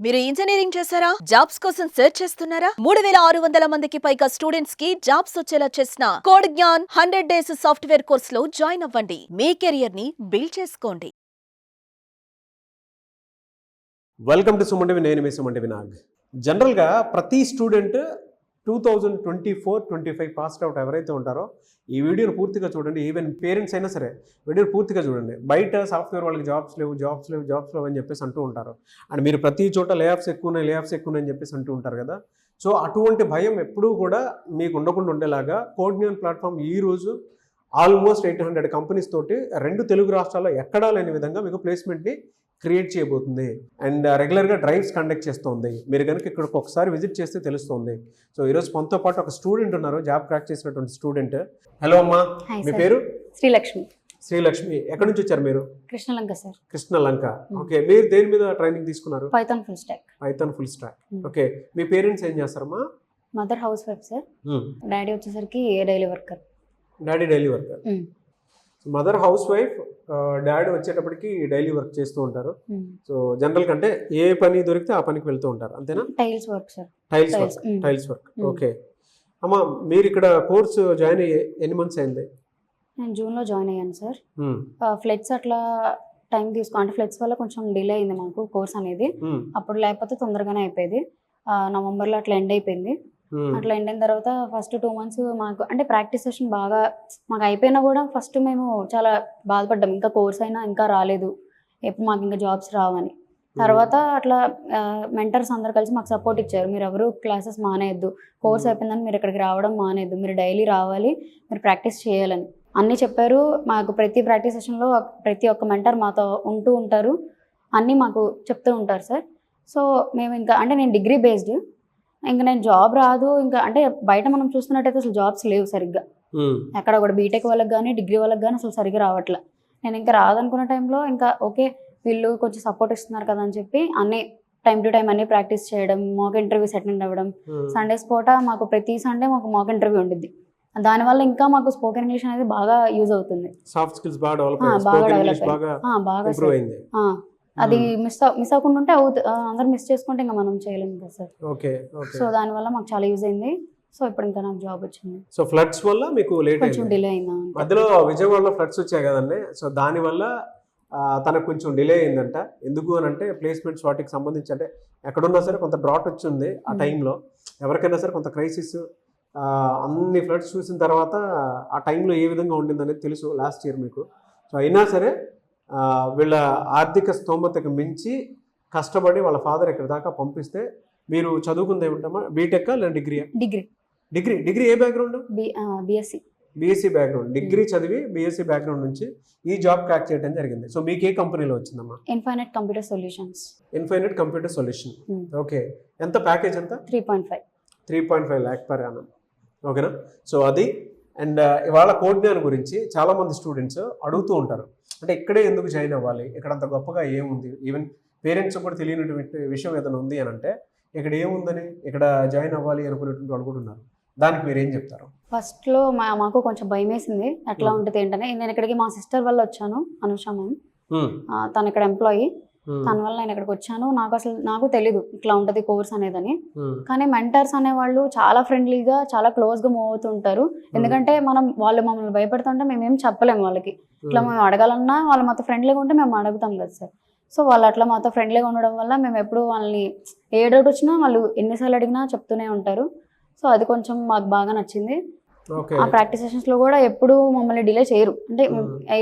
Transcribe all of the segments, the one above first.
మీరు ఇంజనీరింగ్ చేశారా? జాబ్స్ కోసం సెర్చ్ చేస్తున్నారా? 3600 మందికి పైగా స్టూడెంట్స్ కి జాబ్స్ వచ్చేలా చేసిన code Gyan 100 days software course లో జాయిన్ అవ్వండి. మీ కెరియర్ ని బిల్డ్ చేసుకోండి. వెల్కమ్ టు సుమంటివి. నేను మీ సుమంటివి నాగ్. జనరల్గా ప్రతి స్టూడెంట్ 2024-25 పాస్డ్ అవుట్ ఎవరైతే ఉంటారో ఈ వీడియోని పూర్తిగా చూడండి. ఈవెన్ పేరెంట్స్ అయినా సరే వీడియోని పూర్తిగా చూడండి. బయట సాఫ్ట్వేర్ వాళ్ళకి జాబ్స్ లేవు అని చెప్పేసి అంటూ ఉంటారు. అండ్ మీరు ప్రతి చోట లేఆఫ్స్ ఎక్కువనే అని చెప్పేసి అంటూ ఉంటారు కదా. సో అటువంటి భయం ఎప్పుడూ కూడా మీకు ఉండకుండా ఉండేలాగా కోడ్ జ్ఞాన్ ప్లాట్ఫామ్ ఈరోజు ఆల్మోస్ట్ 800 కంపెనీస్ తోటి 2 తెలుగు రాష్ట్రాల్లో ఎక్కడా లేని విధంగా మీకు ప్లేస్మెంట్ని క్రియేట్ చేయబోతుంది. అండ్ రెగ్యులర్గా డ్రైవ్స్ కండక్ట్ చేస్తుంది. మీరు కనుక ఇక్కడికి ఒకసారి విజిట్ చేస్తే తెలుస్తుంది. సో ఈరోజు మనతో పాటు ఒక స్టూడెంట్ ఉన్నారు, జాబ్ క్రాక్ చేసినటువంటి స్టూడెంట్. హలో అమ్మా, మీ పేరు? శ్రీలక్ష్మి. ఎక్కడి నుంచి వచ్చారు మీరు? కృష్ణలంక సార్. కృష్ణలంక. ఓకే, మీరు దేని మీద ట్రైనింగ్ తీసుకున్నారు? Python full stack. ఓకే, మీ పేరెంట్స్ ఏం చేస్తారమ్మా? Mother housewife sir. Daddy వచ్చేసరికి daily worker. Mother housewife, daddy వచ్చేటప్పటికి డైలీ వర్క్ చేస్తూ ఉంటారు. సో జనరల్ కంటే ఏ పని దొరికితే ఆ పనికి వెళ్తూ ఉంటారు, అంతేనా? Tiles work sir. Tiles work. Okay అమ్మా, మీరు ఇక్కడ కోర్సు జాయిన్ అయ్యి ఎన్ని మంత్స్ అయింది? నేను జూన్లో జాయిన్ అయ్యాను సార్. ఫ్లెట్స్ అట్లా టైం అంటే ఫ్లెట్స్ వల్ల కొంచెం డిలే అయింది మాకు కోర్స్ అనేది. అప్పుడు లేకపోతే తొందరగానే అయిపోయింది. నవంబర్లో అట్లా ఎండ్ అయిపోయింది. అట్లా ఎండ్ అయిన తర్వాత ఫస్ట్ 2 months మాకు అంటే ప్రాక్టీస్ సెషన్ బాగా మాకు అయిపోయినా కూడా ఫస్ట్ మేము చాలా బాధపడ్డాం, ఇంకా కోర్స్ అయినా ఇంకా రాలేదు, ఎప్పుడు మాకు ఇంకా జాబ్స్ రావని. తర్వాత అట్లా మెంటర్స్ అందరు కలిసి మాకు సపోర్ట్ ఇచ్చారు. మీరు ఎవరు క్లాసెస్ మానేయద్దు, కోర్స్ అయిపోయిందని మీరు ఇక్కడికి రావడం మానేయద్దు, మీరు డైలీ రావాలి, మీరు ప్రాక్టీస్ చేయాలని అన్నీ చెప్పారు. మాకు ప్రతి ప్రాక్టీస్ సెషన్లో ప్రతి ఒక్క మెంటర్ మాతో ఉంటూ ఉంటారు, అన్నీ మాకు చెప్తూ ఉంటారు సార్. సో మేము ఇంకా అంటే నేను డిగ్రీ బేస్డ్, ఇంకా నేను జాబ్ రాదు ఇంకా అంటే బయట మనం చూస్తున్నట్టయితే అసలు జాబ్స్ లేవు సరిగ్గా ఎక్కడ కూడా. బీటెక్ వాళ్ళకి కానీ డిగ్రీ వాళ్ళకి కానీ అసలు సరిగ్గా రావట్లే. నేను ఇంకా రాదనుకున్న టైంలో ఇంకా ఓకే వీళ్ళు కొంచెం సపోర్ట్ ఇస్తున్నారు కదా అని చెప్పి అన్నీ టైం టు టైం అన్నీ ప్రాక్టీస్ చేయడం, మాక్ ఇంటర్వ్యూస్ అటెండ్ అవ్వడం. సండేస్ పూట మాకు ప్రతి సండే మాకు మాక్ ఇంటర్వ్యూ ఉంటుంది. దానివల్ల ఇంకా మాకు స్పోకెన్ ఇంగ్లీష్ అనేది బాగా యూజ్ అవుతుంది. సాఫ్ట్ స్కిల్స్ బాగా డెవలప్ అది మిస్ అవ్వకుండా ఉంటే అందరు మిస్ చేసుకుంటే ఇంకా మనం చేయలేము కదా సార్. సో దానివల్ల మాకు చాలా యూజ్ అయింది. సో ఇప్పుడు ఇంకా నాకు జాబ్ వచ్చింది. సో ఫ్లడ్స్ వల్ల మీకు లేట్ కొంచెం డిలే అయిందా? మధ్యలో విజయవాడలో ఫ్లడ్స్ వచ్చాయి కదండి. సో దానివల్ల తనకు కొంచెం డిలే అయిందంట. ఎందుకు అని అంటే ప్లేస్మెంట్స్ వాటికి సంబంధించి అంటే ఎక్కడున్నా సరే కొంత డ్రాట్ వచ్చింది ఆ టైంలో. ఎవరికైనా సరే కొంత క్రైసిస్, అన్ని ఫ్లడ్స్ చూసిన తర్వాత ఆ టైంలో ఏ విధంగా ఉండింది అనేది తెలుసు లాస్ట్ ఇయర్ మీకు. సో అయినా సరే వీళ్ళ ఆర్థిక స్తోమతకు మించి కష్టపడి వాళ్ళ ఫాదర్ ఇక్కడ దాకా పంపిస్తే మీరు చదువుకుంది ఏమిటమ్మా? బీటెక్ లేదా డిగ్రీ? డిగ్రీ ఏ బ్యాక్గ్రౌండ్? BSc background. డిగ్రీ చదివి బీఎస్సీ బ్యాక్గ్రౌండ్ నుంచి ఈ జాబ్ క్రాక్ చేయడం జరిగింది. సో మీకు ఏ కంపెనీలో వచ్చిందమ్మా? Infinite computer solution. ఓకే, ఎంత ప్యాకేజ్ ఎంత? 3.5 lakh per annum. ఓకేనా? సో అది. అండ్ ఇవాళ కోడ్ జ్ఞాన్ గురించి చాలామంది స్టూడెంట్స్ అడుగుతూ ఉంటారు, అంటే ఇక్కడే ఎందుకు జాయిన్ అవ్వాలి, ఇక్కడ అంత గొప్పగా ఏముంది, ఈవెన్ పేరెంట్స్ కూడా తెలియనటువంటి విషయం ఏదైనా ఉంది అని అంటే ఇక్కడ ఏముందని ఇక్కడ జాయిన్ అవ్వాలి అనుకునేటువంటి అనుకుంటున్నారు. దానికి మీరు ఏం చెప్తారు? ఫస్ట్లో మాకు కొంచెం భయం వేసింది ఎట్లా ఉంటుంది ఏంటనే. నేను ఇక్కడికి మా సిస్టర్ వల్ల వచ్చాను, అనుష మ్యామ్. తను ఇక్కడ ఎంప్లాయీ, తన వల్ల నేను ఇక్కడికి వచ్చాను. నాకు తెలీదు ఇట్లా ఉంటుంది కోర్స్ అనేదని. కానీ మెంటర్స్ అనేవాళ్ళు చాలా ఫ్రెండ్లీగా చాలా క్లోజ్గా మూవ్ అవుతుంటారు. ఎందుకంటే వాళ్ళు మమ్మల్ని భయపెడుతుంటే మేమేం చెప్పలేము వాళ్ళకి. ఇట్లా మేము అడగాలన్నా వాళ్ళు మాతో ఫ్రెండ్లీగా ఉంటే మేము అడుగుతాం కదా సార్. సో వాళ్ళు అట్లా మాతో ఫ్రెండ్లీగా ఉండడం వల్ల మేము ఎప్పుడు వాళ్ళని ఏ డౌట్ వచ్చినా వాళ్ళు ఎన్నిసార్లు అడిగినా చెప్తూనే ఉంటారు. సో అది కొంచెం మాకు బాగా నచ్చింది. ఆ ప్రాక్టీస్ సెషన్స్లో కూడా ఎప్పుడు మమ్మల్ని డిలే చేయరు. అంటే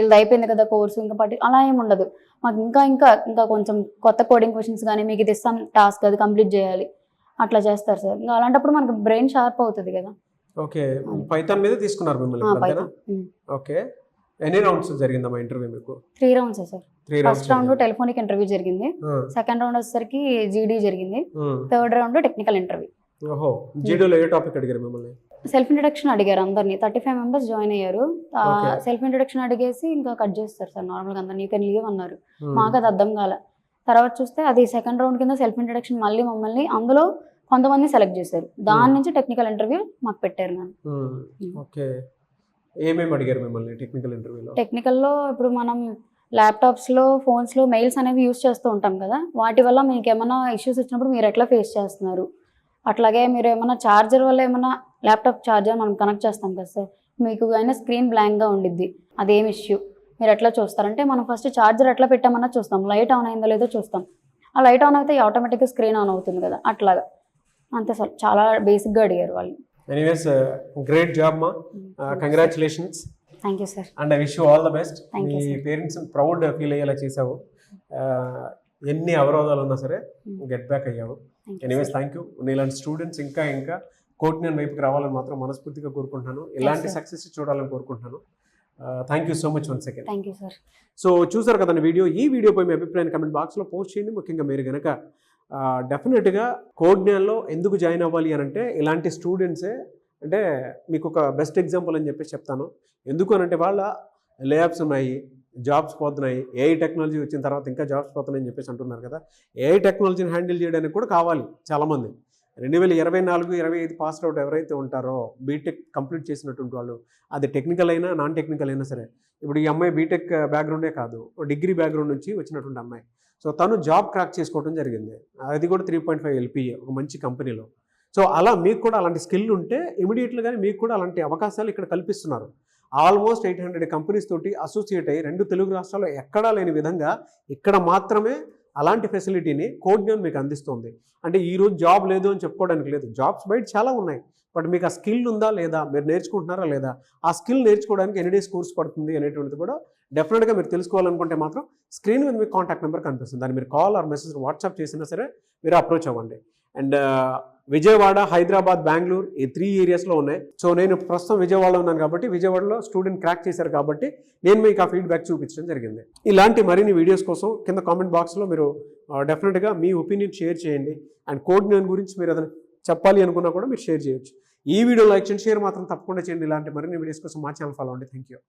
ఇది అయిపోయింది కదా కోర్సు ఇంకా అలా ఏమి ఉండదు. మాకు ఇంకా కొంచెం కొత్త కోడింగ్ క్వశ్చన్స్ కానీ మీకు ఇది ఇస్తాం టాస్క్, అది కంప్లీట్ చేయాలి, అట్లా చేస్తారు సార్. ఇంకా అలాంటప్పుడు మనకు బ్రెయిన్ షార్ప్ అవుతుంది కదా. ఓకే, పైథాన్ మీద తీసుకున్నారు మిమ్మల్ని. ఓకే, ఎన్ని రౌండ్స్ జరిగిందమ్మా ఇంటర్వ్యూ మీకు? 3 rounds sir. First round telephonic interview జరిగింది, సెకండ్ రౌండ్ వచ్చేసరికి జీడీ జరిగింది, థర్డ్ రౌండ్ టెక్నికల్ ఇంటర్వ్యూ. ఓహో, జీడీలో ఏ టాపిక్ అడిగారు మిమ్మల్ని? సెల్ఫ్ ఇంట్రొడక్షన్ అడిగారు అందరినీ. 35 members జాయిన్ అయ్యారు. సెల్ఫ్ ఇంట్రొడక్షన్ అడిగేసి ఇంకా కట్ చేస్తారు సార్ నార్మల్గా అందరినీ. యూ కెన్ లీవ్ అన్నారు. మాకు అది అర్థం కాలే. తర్వాత చూస్తే అది సెకండ్ రౌండ్ కింద సెల్ఫ్ ఇంట్రొడక్షన్ మళ్ళీ మమ్మల్ని అందులో కొంతమంది సెలెక్ట్ చేశారు. దాని నుంచి టెక్నికల్ ఇంటర్వ్యూ మాకు పెట్టారు. ఓకే, ఏమేమి అడిగారు మిమ్మల్ని టెక్నికల్ ఇంటర్వ్యూలో? టెక్నికల్లో ఇప్పుడు మనం ల్యాప్టాప్స్లో ఫోన్స్లో మెయిల్స్ అనేవి యూస్ చేస్తూ ఉంటాం కదా, వాటి వల్ల మీకు ఏమైనా ఇష్యూస్ వచ్చినప్పుడు మీరు ఎట్లా ఫేస్ చేస్తున్నారు? అట్లాగే మీరు ఏమైనా ఛార్జర్ వల్ల ఏమైనా ల్యాప్టాప్ ఛార్జర్ మనం కనెక్ట్ చేస్తాం కదా సార్, మీకు అయినా స్క్రీన్ బ్లాంక్గా ఉండిద్ది, అదేం ఇష్యూ మీరు ఎట్లా చూస్తారంటే మనం ఫస్ట్ ఛార్జర్ ఎట్లా పెట్టామన్నా చూస్తాం, లైట్ ఆన్ అయిందో లేదో చూస్తాం. ఆ లైట్ ఆన్ అయితే ఆటోమేటిక్గా స్క్రీన్ ఆన్ అవుతుంది కదా, అట్లాగా అంతే సార్. చాలా బేసిక్గా అడిగారు వాళ్ళు. ఎనీవేస్ గ్రేట్ జాబ్ మా, congratulations. Thank you sir. And I wish you all the best. Thank you, me sir. Parents proud feel అయ్యేలా చేసావు. ఎన్ని అవరోధాలు ఉన్నా సరే గెట్ బ్యాక్ అయ్యావు. Thank you, anyways sir. Thank you. నీలాంటి స్టూడెంట్స్ ఇంకా కోటినేని వైపుకి రావాలని మాత్రం మనస్ఫూర్తిగా కోరుకుంటున్నాను. ఇలాంటి sir. సక్సెస్ చూడాలని కోరుకుంటున్నాను. Thank you so much once again. Thank you sir. So చూసారు కదండి వీడియో. ఈ వీడియోపై మీ అభిప్రాయాన్ని కమెంట్ బాక్స్లో పోస్ట్ చేయండి. ముఖ్యంగా మీరు కనుక డెఫినెట్గా కోడ్న్యాన్లో ఎందుకు జాయిన్ అవ్వాలి అని అంటే ఇలాంటి స్టూడెంట్సే, అంటే మీకు ఒక బెస్ట్ ఎగ్జాంపుల్ అని చెప్పేసి చెప్తాను. ఎందుకు అని అంటే వాళ్ళ లేఆఫ్స్ ఉన్నాయి, జాబ్స్ పోతున్నాయి, ఏఐ టెక్నాలజీ వచ్చిన తర్వాత ఇంకా జాబ్స్ పోతున్నాయని చెప్పేసి అంటున్నారు కదా. ఏఐ టెక్నాలజీని హ్యాండిల్ చేయడానికి కూడా కావాలి చాలామంది. 2024-25 పాస్ అవుట్ ఎవరైతే ఉంటారో బీటెక్ కంప్లీట్ చేసినటువంటి వాళ్ళు, అది టెక్నికల్ అయినా నాన్ టెక్నికల్ అయినా సరే. ఇప్పుడు ఈ అమ్మాయి బీటెక్ బ్యాక్గ్రౌండే కాదు, డిగ్రీ బ్యాక్గ్రౌండ్ నుంచి వచ్చినటువంటి అమ్మాయి. సో తను జాబ్ క్రాక్ చేసుకోవడం జరిగింది, అది కూడా 3.5 LPA ఒక మంచి కంపెనీలో. సో అలా మీకు కూడా అలాంటి స్కిల్ ఉంటే ఇమీడియట్గానే మీకు కూడా అలాంటి అవకాశాలు ఇక్కడ కల్పిస్తున్నారు. ఆల్మోస్ట్ 800 కంపెనీస్ తోటి అసోసియేట్ అయ్యి 2 తెలుగు రాష్ట్రాల్లో ఎక్కడా లేని విధంగా ఇక్కడ మాత్రమే అలాంటి ఫెసిలిటీని కోడ్న్యాన్ మీకు అందిస్తుంది. అంటే ఈరోజు జాబ్ లేదు అని చెప్పుకోవడానికి లేదు, జాబ్స్ బయట చాలా ఉన్నాయి. బట్ మీకు ఆ స్కిల్ ఉందా లేదా, మీరు నేర్చుకుంటున్నారా లేదా, ఆ స్కిల్ నేర్చుకోవడానికి ఎన్ని డేస్ కోర్స్ పడుతుంది అనేటువంటిది కూడా డెఫినెట్గా మీరు తెలుసుకోవాలనుకుంటే మాత్రం స్క్రీన్ మీద మీకు కాంటాక్ట్ నెంబర్ కనిపిస్తుంది. దాన్ని మీరు కాల్ ఆర్ మెసేజ్ వాట్సాప్ చేసినా సరే మీరు అప్రోచ్ అవ్వండి. అండ్ విజయవాడ, హైదరాబాద్, బెంగళూరు ఈ 3 ఏరియాస్లో ఉన్నాయి. సో నేను ప్రస్తుతం విజయవాడలో ఉన్నాను కాబట్టి విజయవాడలో స్టూడెంట్ క్రాక్ చేశారు కాబట్టి నేను మీకు ఆ ఫీడ్బ్యాక్ చూపించడం జరిగింది. ఇలాంటి మరిన్ని వీడియోస్ కోసం కింద కామెంట్ బాక్స్లో మీరు డెఫినెట్గా మీ ఒపీనియన్ షేర్ చేయండి. అండ్ కోడ్న్యాన్ గురించి మీరు ఏదైనా చెప్పాలి అనుకున్నా కూడా మీరు షేర్ చేయొచ్చు. ఈ వీడియో లైక్ చేయండి, షేర్ మాత్రం తప్పకుండా చేయండి. ఇలాంటి మరిన్ని వీడియోస్ కోసం మా ఛానల్ ఫాలో అవ్వండి. Thank you.